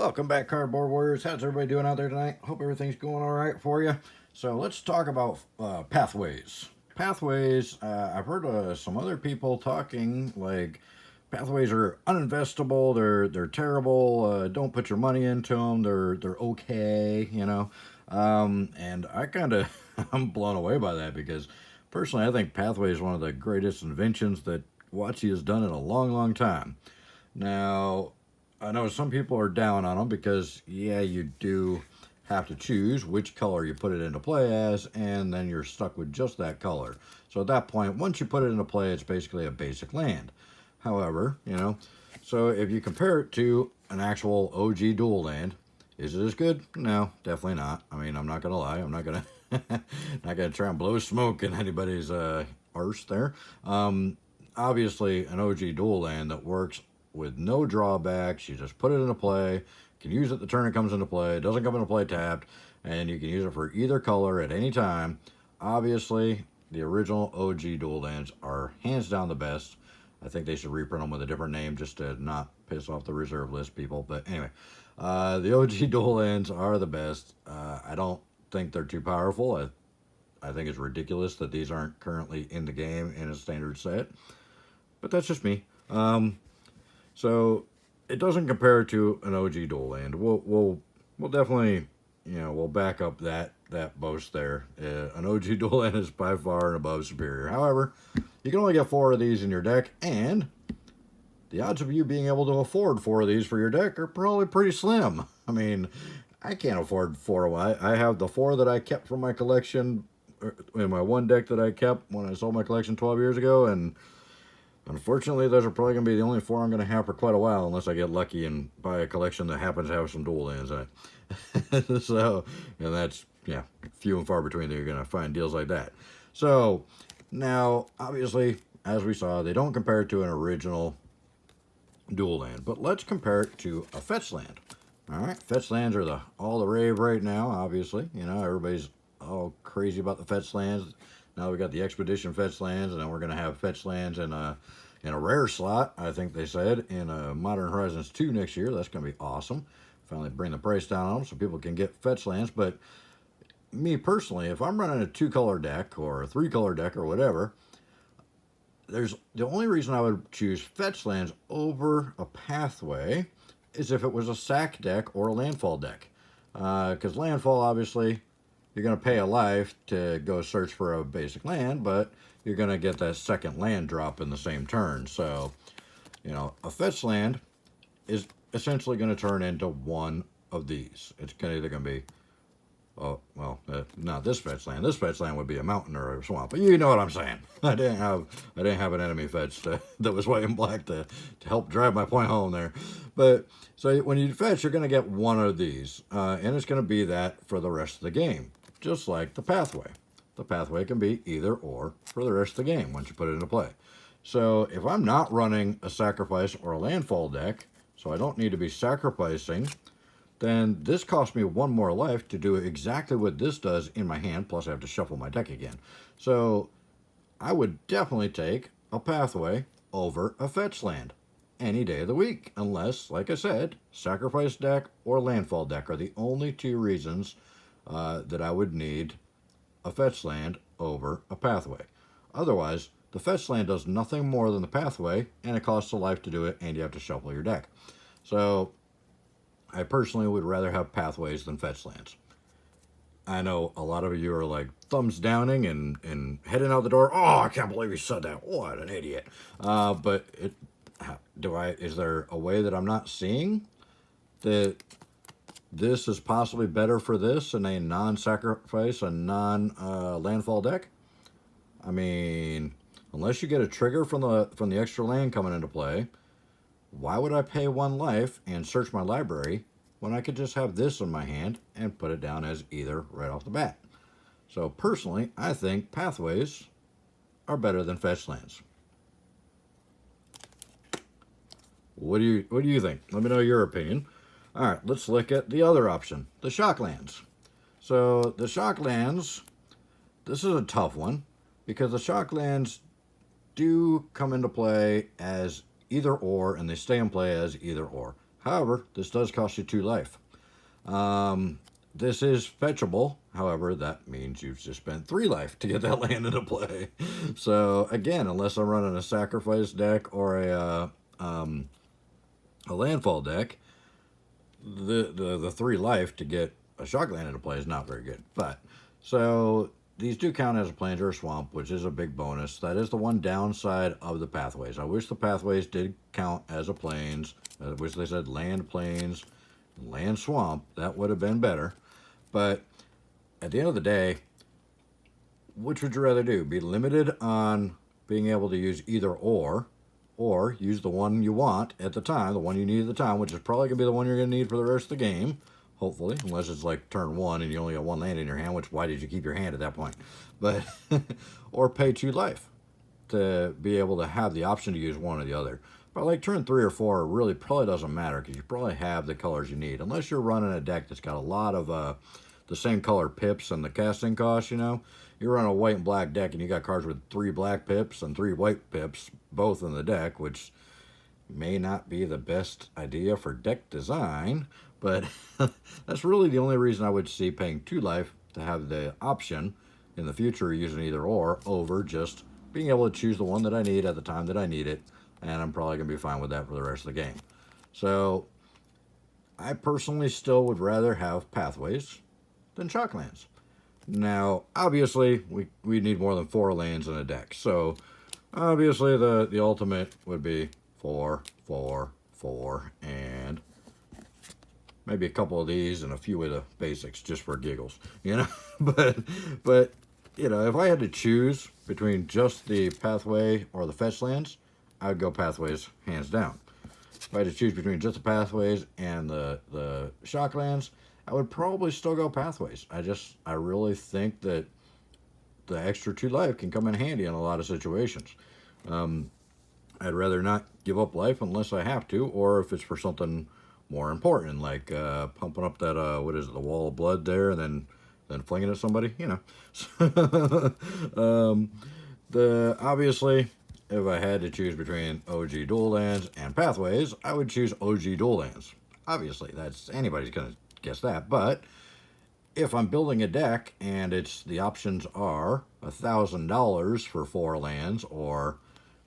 Welcome back, Cardboard Warriors. How's everybody doing out there tonight? Hope everything's going all right for you. So let's talk about pathways. Pathways, I've heard some other people talking like pathways are uninvestable, they're terrible, don't put your money into them, they're okay, you know. And I kind of, I'm blown away by that because personally I think pathway is one of the greatest inventions that wotc has done in a long, long time. Now, I know some people are down on them because, yeah, you do have to choose which color you put it into play as, and then you're stuck with just that color. So at that point, once you put it into play, it's basically a basic land. However, you know, so if you compare it to an actual OG dual land, is it as good? No, definitely not. I mean, I'm not gonna lie. I'm not gonna not gonna try and blow smoke in anybody's arse there. Obviously, an OG dual land that works with no drawbacks. You just put it into play, can use it the turn it comes into play, it doesn't come into play tapped, and you can use it for either color at any time. Obviously, the original OG dual lands are hands down the best. I think they should reprint them with a different name just to not piss off the reserve list people. But anyway, the OG dual lands are the best. I don't think they're too powerful. I think it's ridiculous that these aren't currently in the game in a standard set. But that's just me. So it doesn't compare to an OG dual land. We'll definitely, you know, we'll back up that boast there. An OG dual land is by far and above superior. However, you can only get 4 of these in your deck, and the odds of you being able to afford 4 of these for your deck are probably pretty slim. I mean, I can't afford 4. I have the 4 that I kept from my collection in my one deck that I kept when I sold my collection 12 years ago, and unfortunately, those are probably going to be the only 4 I'm going to have for quite a while, unless I get lucky and buy a collection that happens to have some dual lands in it. So, and that's, yeah, few and far between that you're going to find deals like that. So, now, obviously, as we saw, they don't compare it to an original dual land, but let's compare it to a fetch land. All right, fetch lands are all the rave right now, obviously. You know, everybody's all crazy about the fetch lands. Now we got the expedition fetch lands, and then we're going to have fetch lands in a rare slot, I think they said, in Modern Horizons 2 next year. That's going to be awesome. Finally bring the price down on them so people can get fetch lands. But me personally, if I'm running a 2-color deck or a 3-color deck or whatever, the only reason I would choose fetch lands over a pathway is if it was a sack deck or a landfall deck. Because landfall, obviously, you're going to pay a life to go search for a basic land, but you're going to get that second land drop in the same turn. So, you know, a fetch land is essentially going to turn into one of these. It's either going to be, not this fetch land. This fetch land would be a mountain or a swamp. But you know what I'm saying. I didn't have an enemy fetch that was white and black to help drive my point home there. But so when you fetch, you're going to get one of these, and it's going to be that for the rest of the game. Just like the pathway. The pathway can be either or for the rest of the game once you put it into play. So if I'm not running a sacrifice or a landfall deck, so I don't need to be sacrificing, then this costs me 1 more life to do exactly what this does in my hand, plus I have to shuffle my deck again. So I would definitely take a pathway over a fetch land any day of the week, unless, like I said, sacrifice deck or landfall deck are the only 2 reasons that I would need a fetch land over a pathway. Otherwise, the fetch land does nothing more than the pathway, and it costs a life to do it, and you have to shuffle your deck. So, I personally would rather have pathways than fetch lands. I know a lot of you are like thumbs downing and heading out the door. Oh, I can't believe you said that. What an idiot. But is there a way that I'm not seeing that this is possibly better for this in a non-sacrifice, a non-landfall deck? I mean, unless you get a trigger from the extra land coming into play, why would I pay 1 life and search my library when I could just have this in my hand and put it down as either right off the bat? So personally, I think pathways are better than fetch lands. What do you think? Let me know your opinion. All right, let's look at the other option, the shock lands. So the shock lands, this is a tough one because the shock lands do come into play as either or, and they stay in play as either or. However, this does cost you 2 life. This is fetchable. However, that means you've just spent 3 life to get that land into play. So again, unless I'm running a sacrifice deck or a landfall deck, the 3 life to get a shock land into play is not very good. But so these do count as a plains or a swamp, which is a big bonus. That is the one downside of the pathways. I wish the pathways did count as a plains. I wish they said land plains, land swamp. That would have been better. But at the end of the day, which would you rather do? Be limited on being able to use either or use the one you want at the time, the one you need at the time, which is probably going to be the one you're going to need for the rest of the game, hopefully, unless it's like turn 1 and you only got 1 land in your hand, which why did you keep your hand at that point? But or pay 2 life to be able to have the option to use one or the other. But like turn 3 or 4 really probably doesn't matter because you probably have the colors you need, unless you're running a deck that's got a lot of the same color pips and the casting costs. You're running a white and black deck and you got cards with 3 black pips and 3 white pips both in the deck, which may not be the best idea for deck design, but that's really the only reason I would see paying 2 life to have the option in the future using either or over just being able to choose the one that I need at the time that I need it, and I'm probably going to be fine with that for the rest of the game. So I personally still would rather have pathways than shocklands. Now, obviously, we need more than 4 lands in a deck. So, obviously, the ultimate would be 4, 4, 4, and maybe a couple of these and a few of the basics just for giggles, But if I had to choose between just the pathway or the fetch lands, I would go pathways hands down. If I had to choose between just the pathways and the shock lands, I would probably still go pathways. I really think that the extra 2 life can come in handy in a lot of situations. I'd rather not give up life unless I have to, or if it's for something more important, like pumping up that the wall of blood there, and then flinging at somebody. Obviously, if I had to choose between OG dual lands and pathways, I would choose OG dual lands. Obviously, that's anybody's gonna guess that. But if I'm building a deck and the options are $1,000 for 4 lands, or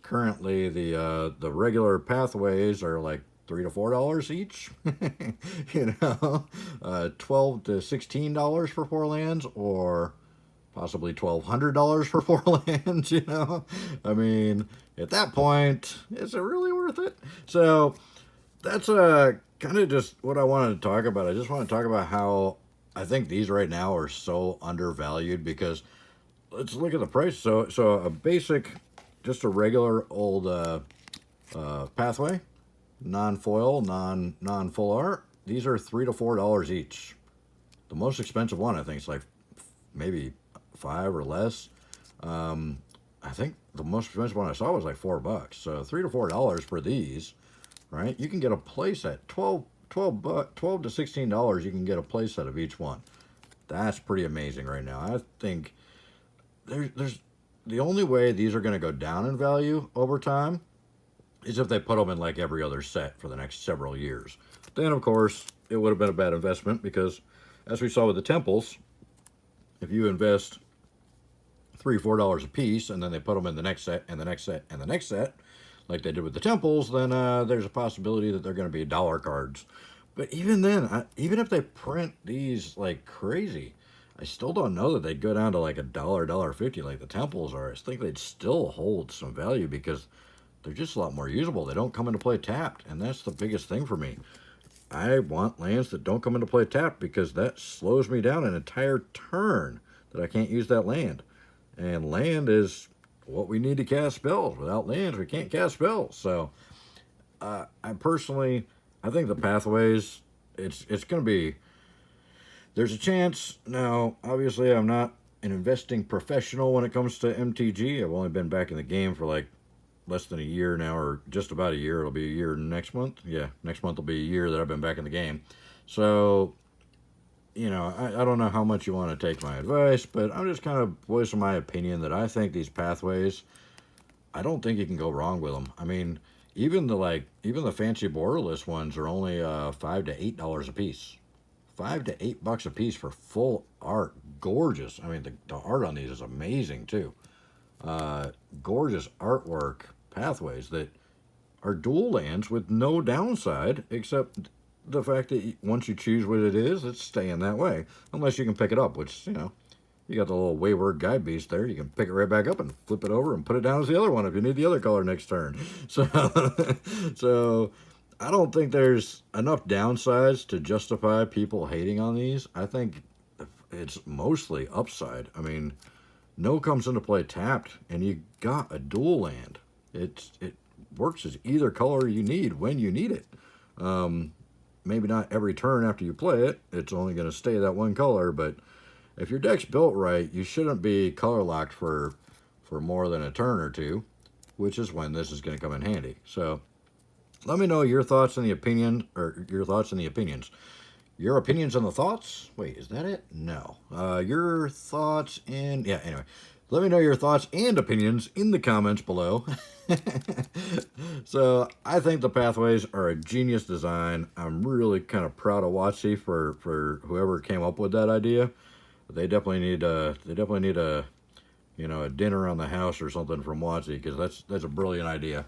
currently the regular pathways are like $3 to $4 each, $12 to $16 for 4 lands, or possibly $1,200 for 4 lands. I mean, at that point, is it really worth it? So that's kind of just what I wanted to talk about. I just want to talk about how I think these right now are so undervalued, because let's look at the price. So a basic, just a regular old pathway, non-foil, non-full art, these are $3 to $4 each. The most expensive one, I think, is like maybe $5 or less. I think the most expensive one I saw was like $4. So $3 to $4 for these, right? You can get a playset, $12 to $16. You can get a playset of each one. That's pretty amazing right now. I think there's the only way these are going to go down in value over time is if they put them in like every other set for the next several years. Then, of course, it would have been a bad investment, because as we saw with the temples, if you invest $3 or $4 a piece and then they put them in the next set and the next set and the next set, like they did with the temples, then there's a possibility that they're going to be dollar cards. But even then, even if they print these like crazy, I still don't know that they'd go down to like $1, $1.50 like the temples are. I think they'd still hold some value because they're just a lot more usable. They don't come into play tapped, and that's the biggest thing for me. I want lands that don't come into play tapped, because that slows me down an entire turn that I can't use that land. And land is what we need to cast spells. Without lands, we can't cast spells. So I think the pathways, it's going to be, there's a chance. Now, obviously, I'm not an investing professional when it comes to MTG. I've only been back in the game for like less than a year now, or just about a year. It'll be a year next month. Yeah, next month will be a year that I've been back in the game. So, I don't know how much you want to take my advice, but I'm just kind of voicing my opinion that I think these pathways, I don't think you can go wrong with them. I mean, even the fancy borderless ones are only $5 to $8 a piece. $5 to $8 a piece for full art. Gorgeous. I mean, the art on these is amazing too. Gorgeous artwork pathways that are dual lands with no downside except the fact that once you choose what it is, it's staying that way. Unless you can pick it up, which, you got the little wayward guide beast there. You can pick it right back up and flip it over and put it down as the other one if you need the other color next turn. So, so I don't think there's enough downsides to justify people hating on these. I think it's mostly upside. I mean, no comes into play tapped, and you got a dual land. It works as either color you need when you need it. Maybe not every turn after you play it. It's only going to stay that one color, but if your deck's built right, you shouldn't be color locked for more than a turn or two, which is when this is going to come in handy. So let me know your thoughts and the opinion, or your thoughts and the opinions. Your opinions and the thoughts? Wait, is that it? No. Your thoughts and... Yeah, anyway. Let me know your thoughts and opinions in the comments below. So, I think the pathways are a genius design. I'm really kind of proud of wotc for whoever came up with that idea. They definitely need a a dinner on the house or something from wotc, because that's a brilliant idea.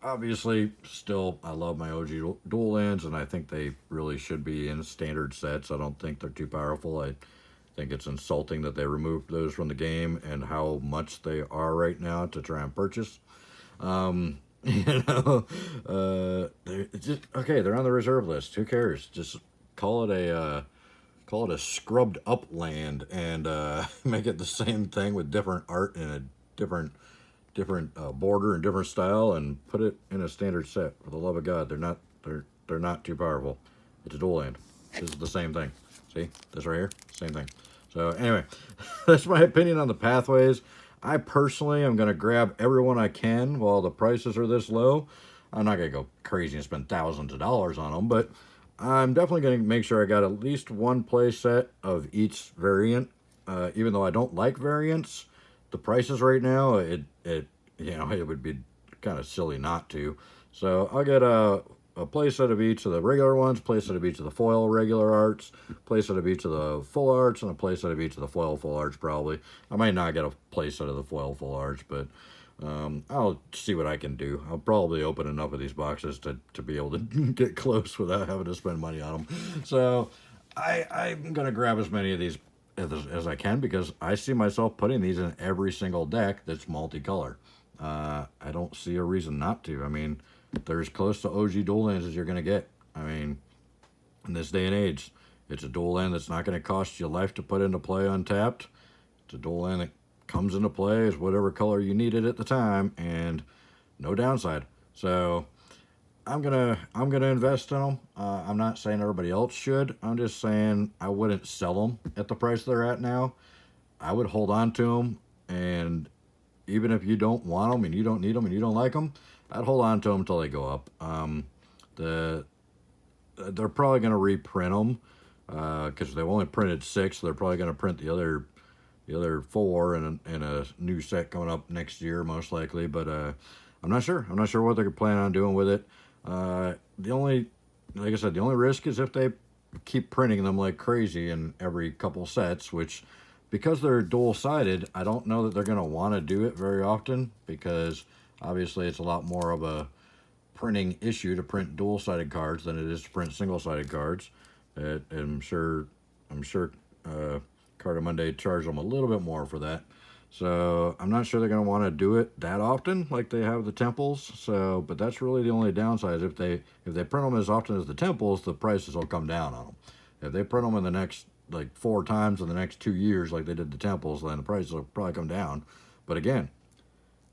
Obviously, still, I love my OG dual lands, and I think they really should be in standard sets. I don't think they're too powerful. I think it's insulting that they removed those from the game and how much they are right now to try and purchase. You know, they're just okay. They're on the reserve list. Who cares? Just call it a scrubbed up land and make it the same thing with different art and a different border and different style, and put it in a standard set. For the love of God, they're not too powerful. It's a dual land. This is the same thing. See this right here, same thing. So anyway, that's my opinion on the pathways. I personally am going to grab everyone I can while the prices are this low. I'm not going to go crazy and spend thousands of dollars on them, but I'm definitely going to make sure I got at least one play set of each variant. Even though I don't like variants, the prices right now, it would be kind of silly not to. So I'll get a play set of each of the regular ones, play set of each of the foil regular arts, play set of each of the full arts, and a play set of each of the foil full arts probably. I might not get a play set of the foil full arts, but I'll see what I can do. I'll probably open enough of these boxes to be able to get close without having to spend money on them. So I'm going to grab as many of these as I can, because I see myself putting these in every single deck that's multicolor. I don't see a reason not to. I mean, they're as close to OG dual lands as you're going to get. I mean, in this day and age, it's a dual land that's not going to cost you life to put into play untapped. It's a dual land that comes into play as whatever color you need it at the time, and no downside. So I'm gonna invest in them. I'm not saying everybody else should. I'm just saying I wouldn't sell them at the price they're at now. I would hold on to them, and even if you don't want them and you don't need them and you don't like them, I'd hold on to them until they go up. They're probably going to reprint them because they've only printed 6. So they're probably going to print the other 4 in a new set coming up next year, most likely. But I'm not sure. I'm not sure what they're planning on doing with it. Like I said, the only risk is if they keep printing them like crazy in every couple sets, which, because they're dual-sided, I don't know that they're going to want to do it very often, because obviously it's a lot more of a printing issue to print dual-sided cards than it is to print single-sided cards. I'm sure Carta Monday charged them a little bit more for that. So I'm not sure they're going to want to do it that often like they have the temples. So, but that's really the only downside. If they print them as often as the temples, the prices will come down on them. If they print them in the next 4 times in the next 2 years like they did the temples, then the prices will probably come down. But again,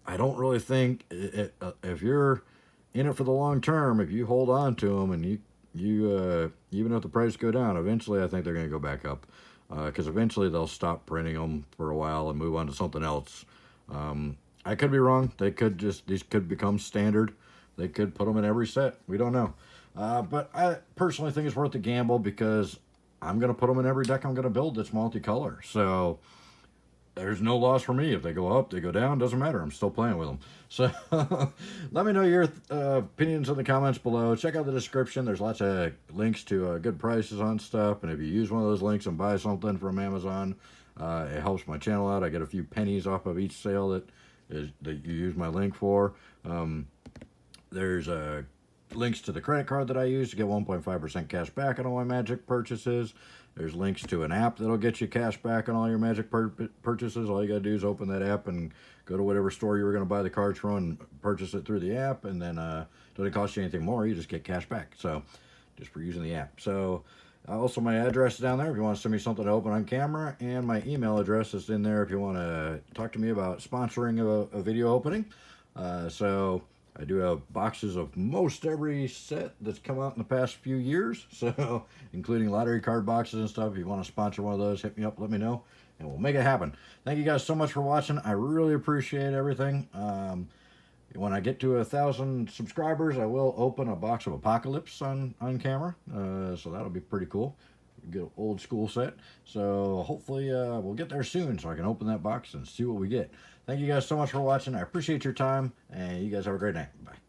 I don't really think if you're in it for the long term, if you hold on to them and you even if the prices go down, eventually I think they're going to go back up, because eventually they'll stop printing them for a while and move on to something else. I could be wrong. These could become standard. They could put them in every set. We don't know. But I personally think it's worth the gamble, because I'm going to put them in every deck I'm going to build that's multicolor. So there's no loss for me. If they go up, they go down, doesn't matter. I'm still playing with them. So let me know your opinions in the comments below. Check out the description. There's lots of links to good prices on stuff. And if you use one of those links and buy something from Amazon, it helps my channel out. I get a few pennies off of each sale that you use my link for. There's links to the credit card that I use to get 1.5% cash back on all my Magic purchases. There's links to an app that'll get you cash back on all your Magic purchases. All you gotta do is open that app and go to whatever store you were gonna buy the cards from and purchase it through the app, and then it doesn't cost you anything more. You just get cash back. So just for using the app. So also my address is down there if you want to send me something to open on camera, and my email address is in there if you want to talk to me about sponsoring a video opening. So I do have boxes of most every set that's come out in the past few years, so including lottery card boxes and stuff. If you want to sponsor one of those, hit me up, let me know, and we'll make it happen. Thank you guys so much for watching. I really appreciate everything. When I get to 1,000 subscribers, I will open a box of Apocalypse on camera, so that'll be pretty cool. Get an old school set. So hopefully we'll get there soon so I can open that box and see what we get. Thank you guys so much for watching. I appreciate your time, and you guys have a great night. Bye.